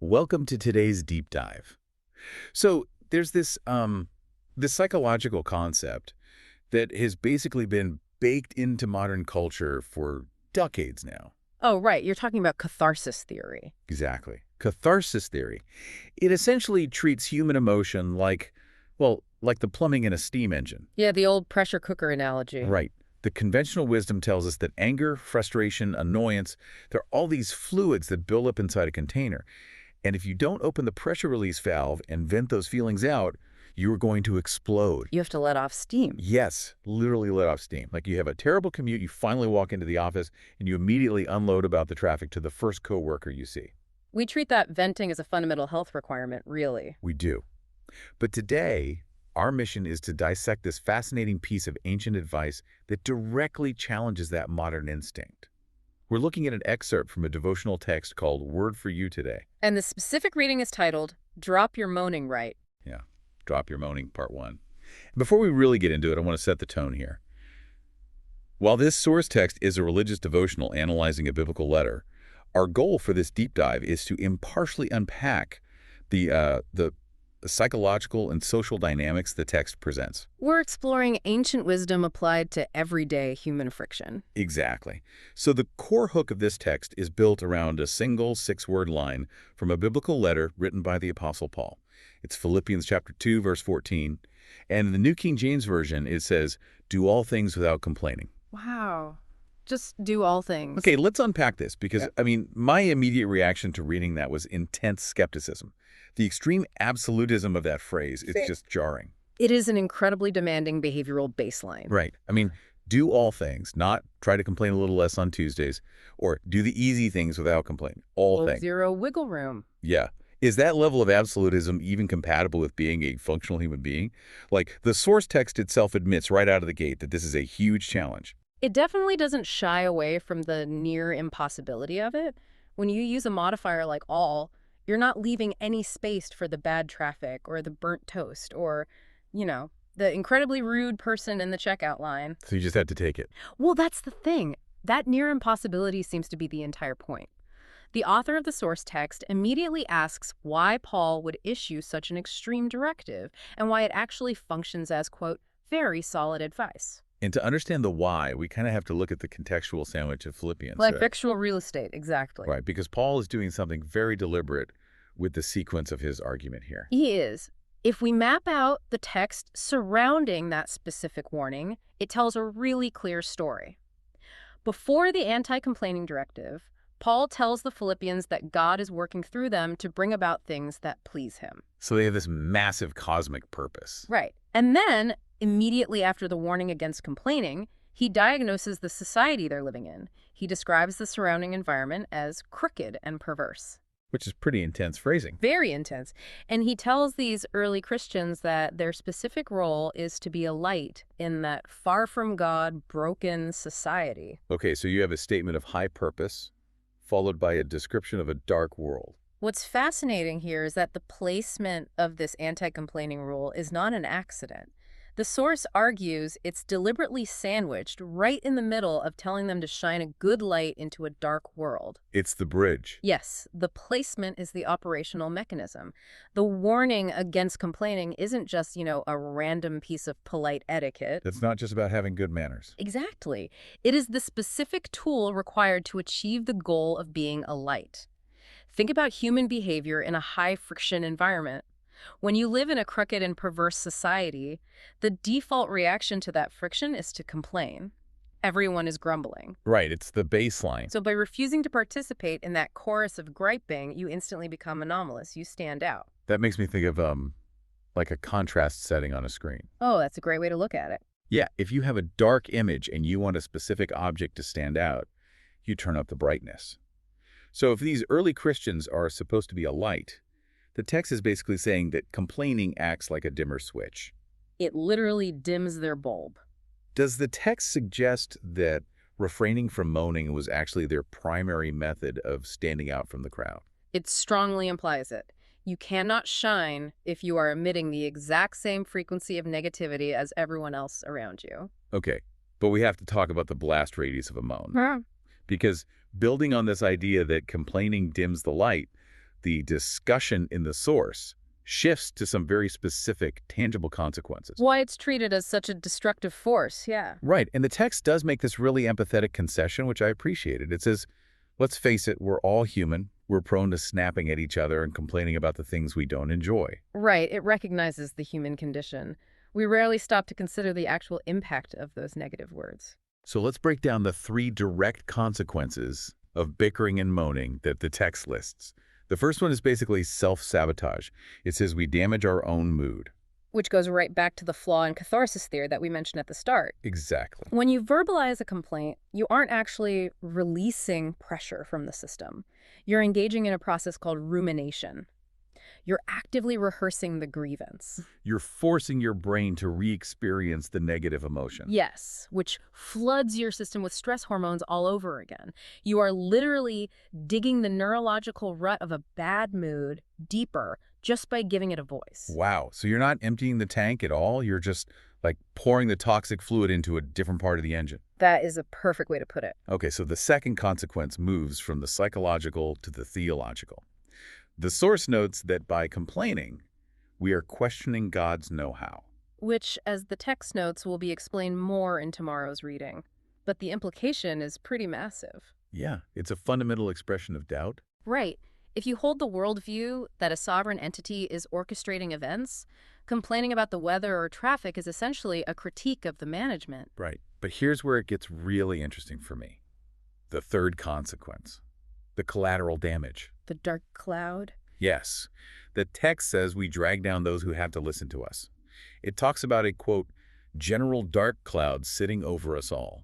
Welcome to today's deep dive. So there's this psychological concept that has basically been baked into modern culture for decades now. Oh, right. You're talking about catharsis theory. Exactly. Catharsis theory. It essentially treats human emotion like, well, like the plumbing in a steam engine. Yeah, the old pressure cooker analogy. Right. The conventional wisdom tells us that anger, frustration, annoyance, they're all these fluids that build up inside a container. And if you don't open the pressure release valve and vent those feelings out, you're going to explode. You have to let off steam. Yes, literally let off steam. Like you have a terrible commute, you finally walk into the office, and you immediately unload about the traffic to the first coworker you see. We treat that venting as a fundamental health requirement, really. We do. But today, our mission is to dissect this fascinating piece of ancient advice that directly challenges that modern instinct. We're looking at an excerpt from a devotional text called Word for You today. And the specific reading is titled, Drop Your Moaning Right. Yeah, Drop Your Moaning, Part 1. Before we really get into it, I want to set the tone here. While this source text is a religious devotional analyzing a biblical letter, our goal for this deep dive is to impartially unpack the psychological and social dynamics the text presents. We're exploring ancient wisdom applied to everyday human friction. Exactly. So the core hook of this text is built around a single 6-word line from a biblical letter written by the Apostle Paul. It's Philippians chapter 2, verse 14. And in the New King James Version, it says, "Do all things without complaining." Wow. Just do all things. Okay, let's unpack this because, my immediate reaction to reading that was intense skepticism. The extreme absolutism of that phrase is just jarring. It is an incredibly demanding behavioral baseline. Right. Do all things, not try to complain a little less on Tuesdays, or do the easy things without complaining. All things. Zero wiggle room. Yeah. Is that level of absolutism even compatible with being a functional human being? Like, the source text itself admits right out of the gate that this is a huge challenge. It definitely doesn't shy away from the near impossibility of it. When you use a modifier like all, you're not leaving any space for the bad traffic or the burnt toast or, the incredibly rude person in the checkout line. So you just had to take it. Well, that's the thing. That near impossibility seems to be the entire point. The author of the source text immediately asks why Paul would issue such an extreme directive and why it actually functions as, quote, very solid advice. And to understand the why, we kind of have to look at the contextual sandwich of Philippians. Like fictional real estate, exactly. Right, because Paul is doing something very deliberate with the sequence of his argument here. He is. If we map out the text surrounding that specific warning, it tells a really clear story. Before the anti-complaining directive, Paul tells the Philippians that God is working through them to bring about things that please him. So they have this massive cosmic purpose. Right. And then, immediately after the warning against complaining, he diagnoses the society they're living in. He describes the surrounding environment as crooked and perverse. Which is pretty intense phrasing. Very intense. And he tells these early Christians that their specific role is to be a light in that far from God, broken society. Okay, so you have a statement of high purpose, followed by a description of a dark world. What's fascinating here is that the placement of this anti-complaining rule is not an accident. The source argues it's deliberately sandwiched right in the middle of telling them to shine a good light into a dark world. It's the bridge. Yes, the placement is the operational mechanism. The warning against complaining isn't just, a random piece of polite etiquette. It's not just about having good manners. Exactly. It is the specific tool required to achieve the goal of being a light. Think about human behavior in a high-friction environment. When you live in a crooked and perverse society, the default reaction to that friction is to complain. Everyone is grumbling. Right, it's the baseline. So by refusing to participate in that chorus of griping, you instantly become anomalous. You stand out. That makes me think of, like a contrast setting on a screen. Oh, that's a great way to look at it. Yeah, if you have a dark image and you want a specific object to stand out, you turn up the brightness. So if these early Christians are supposed to be a light, the text is basically saying that complaining acts like a dimmer switch. It literally dims their bulb. Does the text suggest that refraining from moaning was actually their primary method of standing out from the crowd? It strongly implies it. You cannot shine if you are emitting the exact same frequency of negativity as everyone else around you. Okay, but we have to talk about the blast radius of a moan. Because building on this idea that complaining dims the light, the discussion in the source shifts to some very specific, tangible consequences. Why it's treated as such a destructive force, yeah. Right, and the text does make this really empathetic concession, which I appreciated. It says, let's face it, we're all human. We're prone to snapping at each other and complaining about the things we don't enjoy. Right, it recognizes the human condition. We rarely stop to consider the actual impact of those negative words. So let's break down the 3 direct consequences of bickering and moaning that the text lists. The first one is basically self-sabotage. It says we damage our own mood. Which goes right back to the flaw and catharsis theory that we mentioned at the start. Exactly. When you verbalize a complaint, you aren't actually releasing pressure from the system. You're engaging in a process called rumination. You're actively rehearsing the grievance. You're forcing your brain to re-experience the negative emotion. Yes, which floods your system with stress hormones all over again. You are literally digging the neurological rut of a bad mood deeper just by giving it a voice. Wow, so you're not emptying the tank at all? You're just like pouring the toxic fluid into a different part of the engine. That is a perfect way to put it. Okay, so the second consequence moves from the psychological to the theological. The source notes that by complaining, we are questioning God's know-how. Which, as the text notes, will be explained more in tomorrow's reading. But the implication is pretty massive. Yeah, it's a fundamental expression of doubt. Right. If you hold the worldview that a sovereign entity is orchestrating events, complaining about the weather or traffic is essentially a critique of the management. Right. But here's where it gets really interesting for me. The third consequence. The collateral damage. The dark cloud. Yes. The text says we drag down those who have to listen to us. It talks about a, quote, general dark cloud sitting over us all.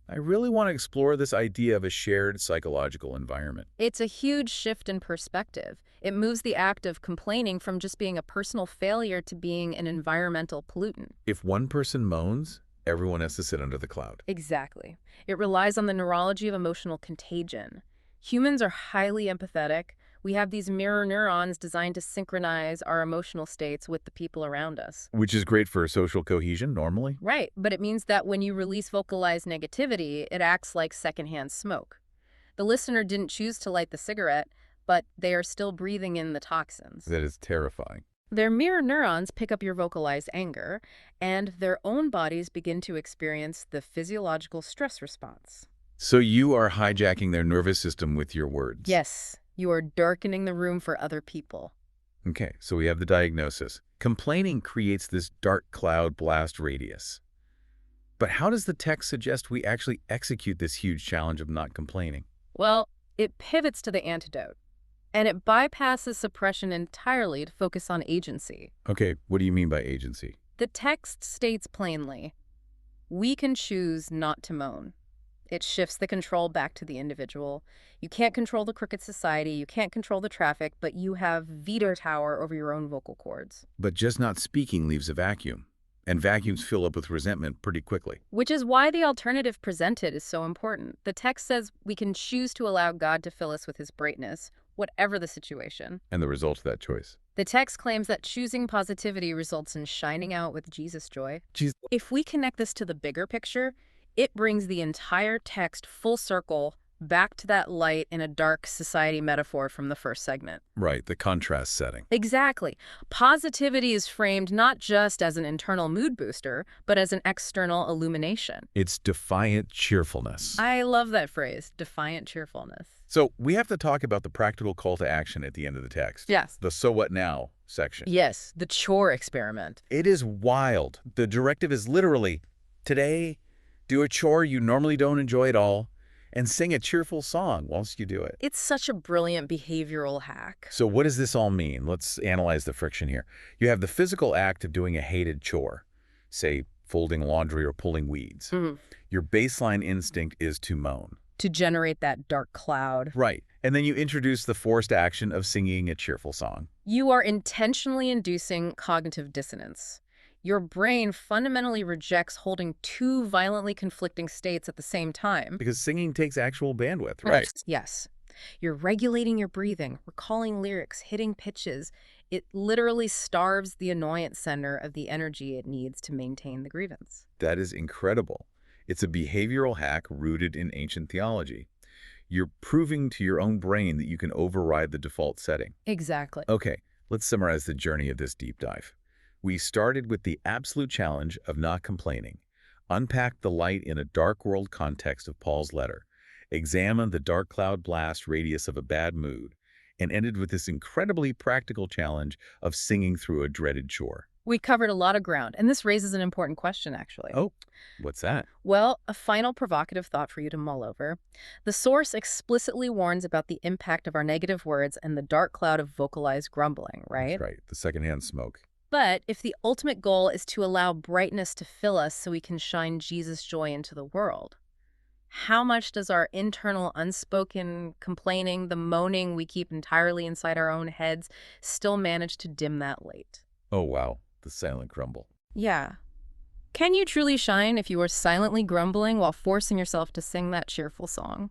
I really want to explore this idea of a shared psychological environment. It's a huge shift in perspective. It moves the act of complaining from just being a personal failure to being an environmental pollutant. If one person moans, everyone has to sit under the cloud. Exactly. It relies on the neurology of emotional contagion. Humans are highly empathetic. We have these mirror neurons designed to synchronize our emotional states with the people around us. Which is great for social cohesion, normally. Right, but it means that when you release vocalized negativity, it acts like secondhand smoke. The listener didn't choose to light the cigarette, but they are still breathing in the toxins. That is terrifying. Their mirror neurons pick up your vocalized anger, and their own bodies begin to experience the physiological stress response. So you are hijacking their nervous system with your words. Yes, you are darkening the room for other people. Okay, so we have the diagnosis. Complaining creates this dark cloud blast radius. But how does the text suggest we actually execute this huge challenge of not complaining? Well, it pivots to the antidote, and it bypasses suppression entirely to focus on agency. Okay, what do you mean by agency? The text states plainly, we can choose not to moan. It shifts the control back to the individual. You can't control the crooked society, you can't control the traffic, but you have veto power over your own vocal cords. But just not speaking leaves a vacuum, and vacuums fill up with resentment pretty quickly. Which is why the alternative presented is so important. The text says we can choose to allow God to fill us with his brightness, whatever the situation. And the result of that choice. The text claims that choosing positivity results in shining out with Jesus' joy. Jesus. If we connect this to the bigger picture, it brings the entire text full circle back to that light in a dark society metaphor from the first segment. Right, the contrast setting. Exactly. Positivity is framed not just as an internal mood booster, but as an external illumination. It's defiant cheerfulness. I love that phrase, defiant cheerfulness. So we have to talk about the practical call to action at the end of the text. Yes. The so what now section. Yes, the chore experiment. It is wild. The directive is literally, today, do a chore you normally don't enjoy at all, and sing a cheerful song whilst you do it. It's such a brilliant behavioral hack. So what does this all mean? Let's analyze the friction here. You have the physical act of doing a hated chore, say folding laundry or pulling weeds. Your baseline instinct is to moan. To generate that dark cloud. Right. And then you introduce the forced action of singing a cheerful song. You are intentionally inducing cognitive dissonance. Your brain fundamentally rejects holding two violently conflicting states at the same time. Because singing takes actual bandwidth, right? Yes. You're regulating your breathing, recalling lyrics, hitting pitches. It literally starves the annoyance center of the energy it needs to maintain the grievance. That is incredible. It's a behavioral hack rooted in ancient theology. You're proving to your own brain that you can override the default setting. Exactly. Okay, let's summarize the journey of this deep dive. We started with the absolute challenge of not complaining, unpacked the light in a dark world context of Paul's letter, examined the dark cloud blast radius of a bad mood, and ended with this incredibly practical challenge of singing through a dreaded chore. We covered a lot of ground, and this raises an important question, actually. Oh, what's that? Well, a final provocative thought for you to mull over. The source explicitly warns about the impact of our negative words and the dark cloud of vocalized grumbling, right? That's right, the secondhand smoke. But if the ultimate goal is to allow brightness to fill us so we can shine Jesus' joy into the world, how much does our internal unspoken complaining, the moaning we keep entirely inside our own heads, still manage to dim that light? Oh, wow, the silent grumble. Yeah. Can you truly shine if you are silently grumbling while forcing yourself to sing that cheerful song?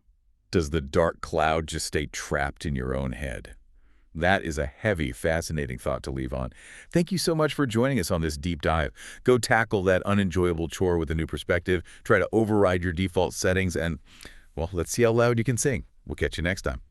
Does the dark cloud just stay trapped in your own head? That is a heavy, fascinating thought to leave on. Thank you so much for joining us on this deep dive. Go tackle that unenjoyable chore with a new perspective. Try to override your default settings and, well, let's see how loud you can sing. We'll catch you next time.